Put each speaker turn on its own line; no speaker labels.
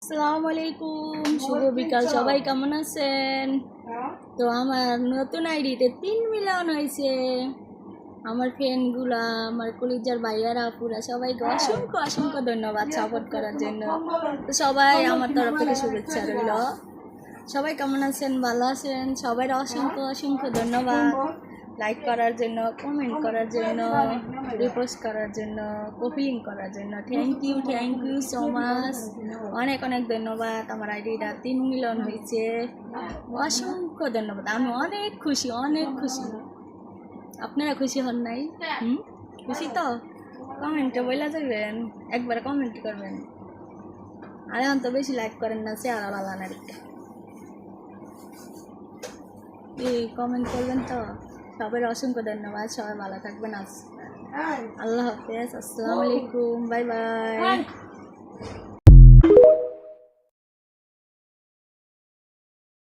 আসসালামু আলাইকুম, শুভ বিকাল। সবাই কেমন আছেন? তো আমার নতুন আইডিতে 3 মিলিয়ন হয়েছে। আমার ফ্রেন্ডগুলা, আমার কলিজার ভাইয়ারা আপুরা সবাইকে অসংখ্য অসংখ্য ধন্যবাদ সাপোর্ট করার জন্য। তো সবাই আমার তরফ থেকে শুভেচ্ছা রইল। সবাই কেমন আছেন? ভালো আছেন? সবাই অসংখ্য অসংখ্য ধন্যবাদ লাইক করার জন্য, কমেন্ট করার জন্য, রিপোস্ট করার জন্য, কপিলিং করার জন্য। Thank you so much. অনেক অনেক ধন্যবাদ। আমার আইডিটা 3 মিলিয়ন হয়েছে। অসংখ্য ধন্যবাদ। আমি অনেক খুশি, অনেক খুশি। আপনারা খুশি হন নাই? খুশি তো? কমেন্টে বলে যাবেন, একবার কমেন্ট করবেন। আর এখন তো বেশি লাইক করেন না, চেহারা ভালো না দেখতে। এই কমেন্ট করবেন তো। সবাই অসংখ্য ধন্যবাদ। সবাই ভালো থাকবেন। আল্লাহ হাফেজ। আসসালামু আলাইকুম। Bye bye.